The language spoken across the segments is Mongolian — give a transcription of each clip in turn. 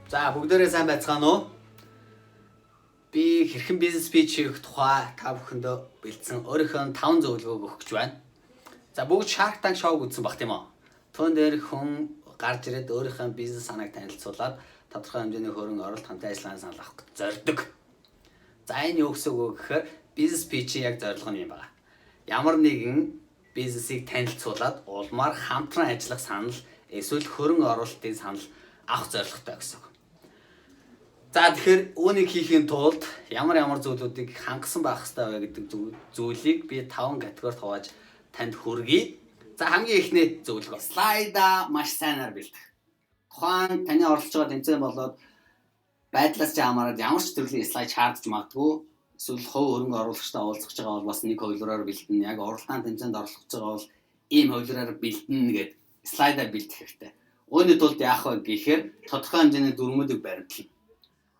За бүгдээрээ сайн байцгаана уу? Би хэрхэн бизнес пич хийх тухай та бүхэндээ бэлдсэн өөрийнхөө 5 зөвлөгөөг өгөх гэж байна. За бүгд Shark Tank шоуг үзсэн баг тийм үү? Түүн дээр хүн гарч ирээд өөрийнхөө бизнес санааг танилцуулаад тодорхой хэмжээний хөрөнгө оруулалт хамтын ажиллагааны санал авах гэж зорддог. За энэ юу гэсэн үг вэ гэхээр бизнес пичийн яг зорилго нь юм байна. Ямар нэгэн бизнесийг танилцуулаад улмаар хамтран ажиллах санал эсвэл хөрөнгө оруулалтын санал авах зорилготой гэсэн үг. За тэгэхээр үүнийг хийхийн тулд ямар зүйлүүдийг хангасан байх хэрэгтэй вэ гэдэг зүйлийг би 5 категорид хувааж танд хүргэе. За хамгийн эхний зөвлөгөө. Слайда маш сайнаар бэлдэх. Тухайн таны оролцож байгаа тэмцээн болоод байдлаас ч хамаарат ямар ч төрлийн слайд шаардж магадгүй. Эсвэл хувь хөрөнгө оруулагчтай уулзах гэж байгаа бол бас нэг хувилбараар бэлдэнэ. Яг уралдаан тэмцээнд орлох гэж байгаа бол ийм хувилбараар бэлдэнэ гэдэг слайдаар бэлдэх хэрэгтэй. Үүний тулд яах вэ гэхээр тодорхой хэмжээний дүрмүүдийг баримтлана.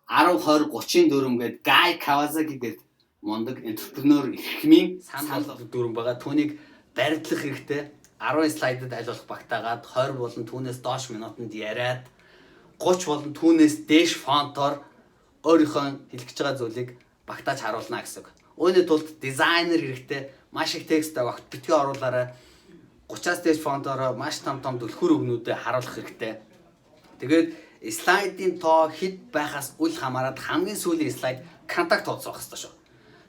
10, 20, 30 дүрм гээд Guy Kawasaki гээд мундаг энтерпренeur эрхмийн санал дүрм байгаа. Түүнийг баримтлах хэрэгтэй. 10 слайдад аль болох багтаагаад 20 болон түүнээс доош минутанд яриад 30 болон түүнээс дээш фонтоор өөрийнхөө хэлэх гэж байгаа зүйлийг багтааж харуулна гэсэн үг. Үүний тулд дизайнер хэрэгтэй. Маш их текст авахт битгий оруулаарай. 30-аас дээш фонтоор маш том түлхүүр өгнүүдэд харуулах хэрэгтэй. Тэгээд слайдын тоо хэд байхаас үл хамааран хамгийн сүүлийн слайд контакт тооцох хэрэгтэй шүү.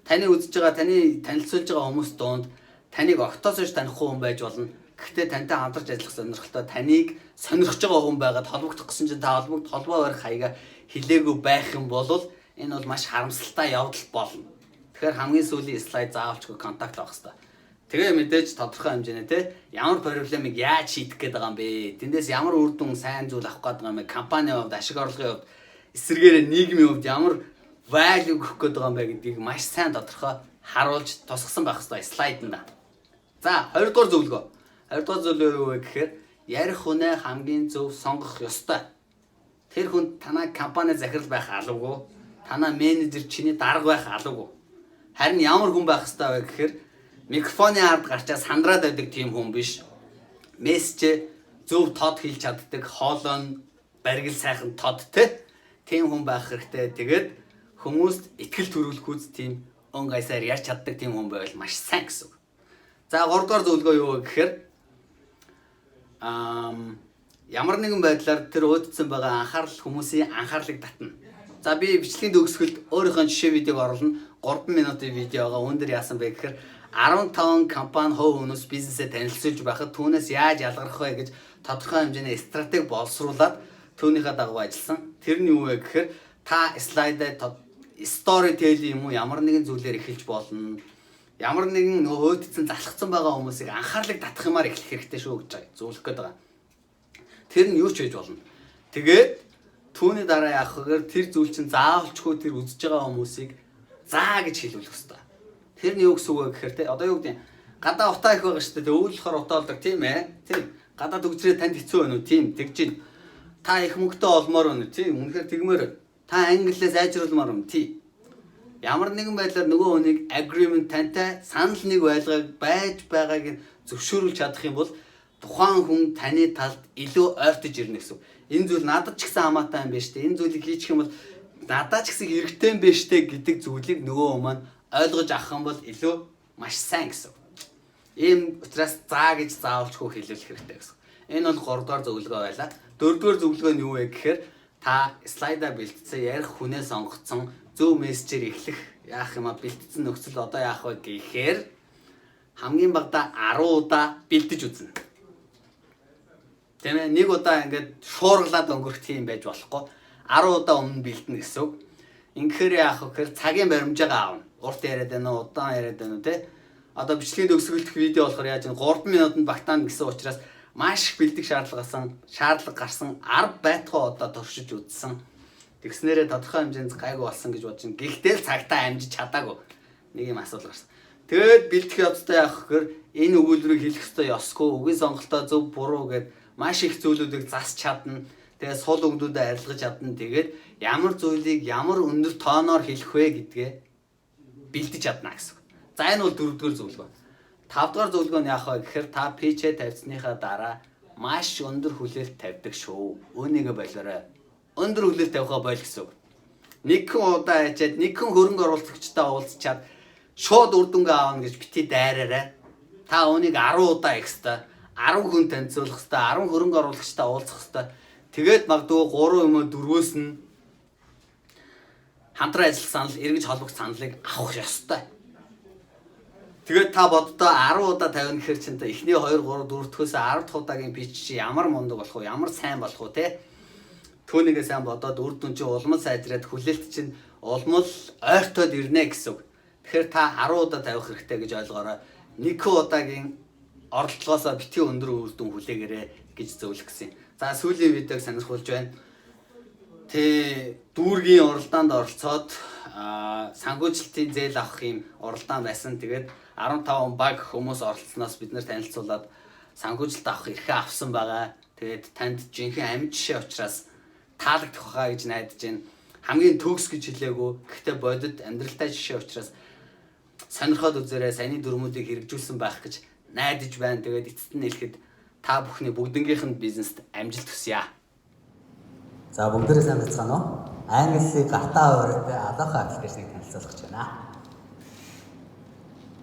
Таны үзэж байгаа, таны танилцуулж байгаа хүмүүс донд таныг огтоос ш таних хүн байж болно. Гэхдээ тантай хамтарч ажиллах сонирхолтой таныг сонирхож байгаа хүн байгаад холбогдох гэсэн чинь та холбоо барих хаяга хилээгүй байх юм бол энэ бол маш харамсалтай явдал болно. Тэгэхээр хамгийн сүүлийн слайд заавалчгүй контакт авах хэрэгтэй. Тэгээ мэдээж тодорхой хэмжээний ямар проблемыг яаж шийдэх гээд байгаа юм бэ? Тэндээс ямар үр дүн сайн зүйл авах гээд байгаа юм бэ? Компанийн хувьд, ашиг орлогын хувьд, эсвэргээрээ нийгмийн хувьд ямар value өгөх гээд байгаа юм бэ гэдгийг маш сайн тодорхой харуулж тусгасан байх хэрэгтэй слайданда. За, 2 дугаар зөвлөгөө. 2 дугаар зөвлөгөө юу вэ гэхээр ярих хүнээ хамгийн зөв сонгох ёстой. Тэр хүн танай компани захирал байх алуугүй, танай менежер чиний дарга байх алуугүй. Харин ямар хүн байх хэрэгтэй вэ гэхээр микрофоны ард гарчаа сандраад байдаг тийм хүн биш. Мессеж зөв тод хийж чаддаг, хоолой баригл сайхан тодтэй тийм хүн байх хэрэгтэй. Тэгээд хүмүүст итгэл төрүүлэх үз тийм өн гайсаар ярьж чаддаг тийм хүн байвал маш сайн гэсэн үг. За 3 дугаар зөвлөгөө юу вэ гэхээр ямар нэгэн байдлаар тэр өөдсөн байгаа анхаарал хүмүүсийн анхаарлыг татна. За би бичлэгийн төгсгөлд өөрийнхөө жишээ видеог оруулна. 3 минутын видеога өндөр яасан бэ гэхээр 15 компани хувь хүмүүс бизнесээ танилцуулж байхад түүнээс яаж ялгарх вэ гэж тодорхой хэмжээний стратеги боловсруулад түүнийхээ дагуу ажилласан. Тэр нь юу вэ гэхээр та слайдаа story telling юм уу ямар нэгэн зүйлээр эхэлж болно. Ямар нэгэн өөдцөн залхацсан байгаа хүмүүсийг анхаарлыг татах юмар эхлэх хэрэгтэй шүү гэж зөвлөх гээд байгаа. Тэр нь юу ч хийж болно. Тэгээд түүний дараа яах вэ гэхээр тэр зүйл чинь заавалчгүй тэр үзэж байгаа хүмүүсийг заа гэж хэлүүлэх хэрэгтэй. Тэр нь юу гэсэн үг вэ гэхээр одоо юу гэдэг гадаа утаа их байгаа шүү дээ. Өвөл болохоор утаа болдог тийм ээ. Тийм. Гадаа төгсрээ танд хэцүү байна уу? Тийм. Тэгж ин. Та их мөнгөтэй олмоор байна уу? Тийм. Үнэхээр тэгмээр. Та англиас сайжруулмаар юм. Тийм. Ямар нэгэн байдлаар нөгөө хүнийг agreement тантай санал нэг байлгааг байж байгааг нь зөвшөөрүүлж чадах юм бол тухайн хүн таны талд илүү ойртож ирнэ гэсэн үг. Энэ зүйл надад ч гэсэн хамаатай юм байна шүү дээ. Энэ зүйлийг хийчих юм бол надад ч гэсэн хэрэгтэй юм байна шүү дээ гэдэг зүйлийг нөгөө хүн маань ойлгож авах юм бол илүү маш сайн гэсэн. Ийм учраас заа гэж заавалчгүй хэлүүлэх хэрэгтэй гэсэн. Энэ бол 3 дугаар зөвлөгөө байлаа. 4 дугаар зөвлөгөө нь юу вэ гэхээр та слайдаа бэлтцээ ярих хүнээ сонгоцсон зөв мессежээр эхлэх яах юм бэлтцсэн нөхцөл одоо яах вэ гэхээр хамгийн багадаа 10 удаа бэлдэж үзнэ. Тийм ээ нэг удаа ингээд шуурглаад өнгөрөх тийм байж болохгүй 10 удаа өмнө бэлдэнэ гэсэн үг. Ингэхээр яах вэ гэхээр цагийн баримжаагаа аавна. Урт яриад байна уу, удаан яриад байна уу те. Одоо бичлэгийн төгсгөлдөх видео болохоор яаж вэ? 3 минутанд багтаана гэсэн учраас маш их бэлдэх шаардлага гарсан 10 байтугай удаа туршиж үзсэн. Тэгснээрээ тодорхой хэмжээнд гайгүй болсон гэж бодож байна. Гэхдээ л цагтаа амжиж чадаагүй. Нэг юм асуудал гарсан. Тэгээд бэлдэх явцдаа яах гэхээр энэ өгүүлбэрийг хэлэх ёстой ёсгүй, үгийн сонголтоо зөв буруу гэд маш их зүйлүүдийг засч чадна. Тэгээд сул өгнүүдэд арилгаж чадна. Тэгээд ямар зүйлийг ямар өндөр тооноор хэлэх вэ гэдгээ бэлдэж чадна гэсэн. За энэ бол 4 дугаар зөвлөгөө. 5 дугаар зөвлөгөө нь яах вэ гэхээр та пичээ тавьсныхаа дараа маш өндөр хүлээлт тавьдаг шүү. Үүнийгээ болоорой. өндөр хүлээлт тавиха бойл гэсэн үг. Нэгэн удаа ячаад нэгэн хөрөнгө оруулагчтай уулзчаад шууд үр дүнгээ аавна гэж бити дайраарай. Та өнийг 10 удаа их хэвээр 10 хүн танилцуулах хэвээр 10 хөрөнгө оруулагчтай уулзах хэвээр тэгээд магадгүй 3 юм уу 4-өөс нь хамтран ажиллах санал, эргэж холбох саналыг авах ёстой. Тэгээд та боддоо 10 удаа тавина гэхэр чинь та эхний 2 3 4 дөхөөс 10 дахь удаагийн пич чи ямар мундаг болох вэ? Ямар сайн болох вэ те? Түүнийгээ сайн бодоод үр дүн чи улмал сайжраад хүлээлт чинь улмал ойртоод ирнэ гэсэн үг. Тэгэхээр та 10 удаа тавих хэрэгтэй гэж ойлгоорой. Нэг удаагийн оролдлогоосоо битгий өндөр үр дүн хүлээгээрэй гэж зөвлөх гэсэн. За сүүлийн видеог сонирхолж байна. Дүүргийн уралдаанд оролцоод санхүүжилтийн зээл авах юм уралдаан байсан. Тэгээд 15 баг хүмүүс оролцсноос бид нэр танилцуулаад санхүүжилт авах эрхээ авсан байгаа. Тэгээд танд жинхэнэ амьд жишээ учраас таалагдах байхаа гэж найдаж байна. Хамгийн төгс гэж хэлээгүй. Гэхдээ бодит амьдралтай жишээ учраас сонирхоод үзээрэй. Саяны дүрмүүдийг хэрэгжүүлсэн байх гэж найдаж байна. Тэгээд эцэст нь хэлэхэд та бүхний бүгднгийнх нь бизнест амжилт хүсье. За бүгдээрээ сайн бацгаана уу? Англи гартаа өрөөтэй алаха аппликейшнийг танилцуулах гэж байна.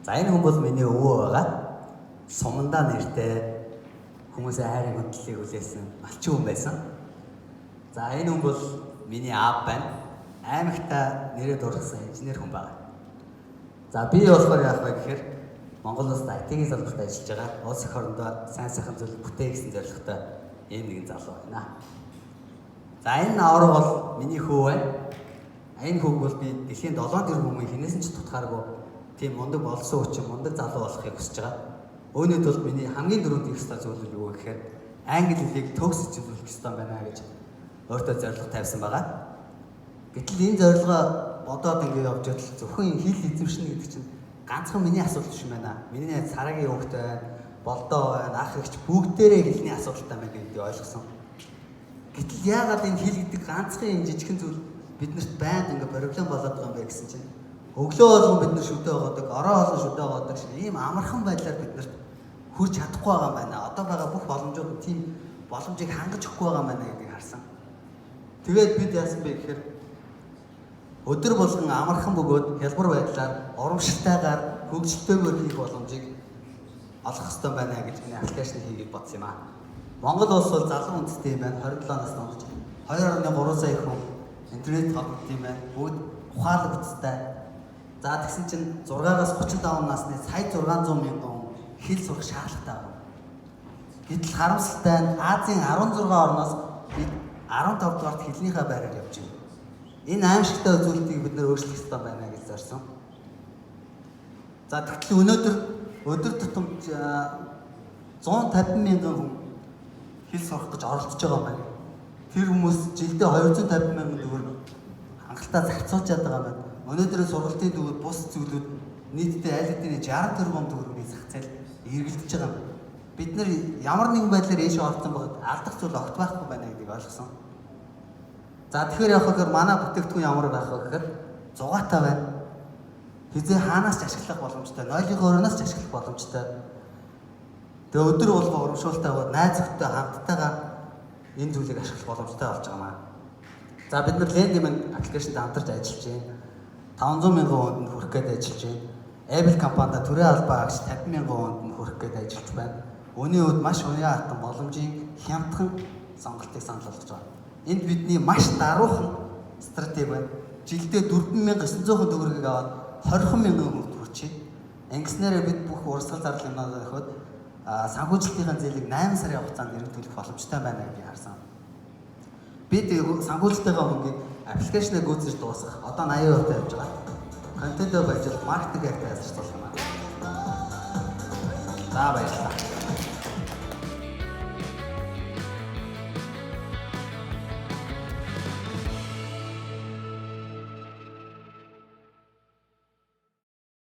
За энэ хүн бол миний өвөө байгаа. Сумандаа нэртэй хүмүүсийн хайрын хөдлөлийг хүлээсэн малчин хүн байсан. За энэ хүн бол миний аав байна. Аймагта нэрээ дургасан инженер хүн байна. За би болохоор яах вэ гэхээр Монгол улсад IT-ийн салбарт ажиллаж байгаа. Улс их орондоо сайн сайхан зүйл бүтээх гэсэн зорилготой ийм нэгэн залуу байна. За энэ авраг бол миний хүү байна. Энэ хүүг бол би дэлхийн 7 тэрбум хүмүүс хинээс нь ч тутахааргүй тийм мундаг болсон хүчин мундаг залуу болохыг хүсэж байгаа. Өөрөөр хэлбэл миний хамгийн дөрөнд их хэвээр зүйл нь юу гэхээр англи хэлийг төгс хичээлүүлэх ёстой байна гэж өөртөө зорилго тавьсан байгаа. Гэтэл энэ зорилгоо бодоод ингэ явж байвал зөвхөн хэл эзэмшнэ гэдэг чинь ганцхан миний асуудал биш юм байна. Миний царагийн хүүхдтэй байна, болдоо байна, ах эгч бүгдээрээ хэлний асуудалтай байна гэдгийг ойлгосон. Гэтэл яагаад энэ хэл гэдэг ганцхан юм жижигхэн зүйл биднэрт байнга ингэ проблем болоод байгаа юм бэ гэсэн чинь өглөө болгон бид нар шүдэ байгаадаг, орой болгон шүдэ байгаадаг шиг ийм амархан байдлаар биднэрт хүрч чадахгүй байгаа юм байна. Одоо байгаа бүх боломжууд нь тийм боломжийг хангаж өгөхгүй байгаа юм байна гэдгийг харсан. Тэгээд бид яасан бэ гэхээр өдөр болгон амархан бөгөөд хялбар байдлаар урамшилтайгаар хөгжилтэйгээр хийх боломжийг олох хэрэгтэй байна гэж миний аппликейшн хийгээд бодсон юм аа. Монгол улс бол залуу үндэстэй юм байна. 27 насны болж 2.3 сая хүн интернет холбогдсон юм байна. Бүгд ухаалагдтай. За тэгсэн чинь 6-аас 35 насны сая 600 мянган хүн хэл сурах шаардлагатай байна. Гэтэл харамсалтай нь Азийн 16 орноос бид 15 дугаарт хэлнийхээ байраар явж байна. Энэ аимшигтай үзүүлэлтийг бид нэр өөрчлөх ёстой байна гэж зорьсон. За тэгтэл өнөөдөр өдөр тутамд 150 мянган хүн хэл сурах гэж оролдож байгаа юм байна. Тэр хүмүүс жилдээ 250 мянган төгрөг хангалттай зарцуулж байгаа юм байна. Өнөөдрийн сургалтын төвөд бус зүйлүүд нийтдээ аль хэдийн 60 тэрбум төгрөгийн зах зээл эргэлдэж байгаа юм. Бид нэр ямар нэгэн байдлаар ээшээ орсон бөгөөд алдах зүйл огт байхгүй байна гэдгийг ойлгосон. За тэгэхээр яг хөөөр манай бүтээгдэхүүн ямар байх вэ гэхээр зугаатай байна. Хизээ хаанаас ч ашиглах боломжтой, нойлынхоо өрөөс ч ашиглах боломжтой. Тэгээ өдөр болго урамшуултаа бод найз зөвхтэй хамттайгаа энэ зүйлийг ашиглах боломжтой болж байгаа маа. За бид нар Lendman аппликейшнд хамтарч ажиллаж байна. 500 мянган хүнд хүрэх гээд ажиллаж байна. Apple компанида төрийн албаа агч 50 мянган хүнд хүрэх гээд ажиллаж байна. Үүний үед маш уяатан боломжийн хямдхан сонголтыг санал болгож байгаа. Энд бидний маш даруухан стратеги байна. Жилдээ 4900 төгрөгийг аваад 20 мянган хүнд хүрчээ. Ингэснээрээ бид бүх урсгал зардал юмнуудаа өгөхөд санхүүжилтийн зээлийг 8 сарын хугацаанд эргүүлэх боломжтой байна гэдгийг харсан. Бид санхүүжилтийн мөнгийг аппликейшнээ гүйцэж дуусгах одоо 80% тавьж байгаа. Контент веб ажил маркетинг активист ажиллах юм байна. За баярлалаа.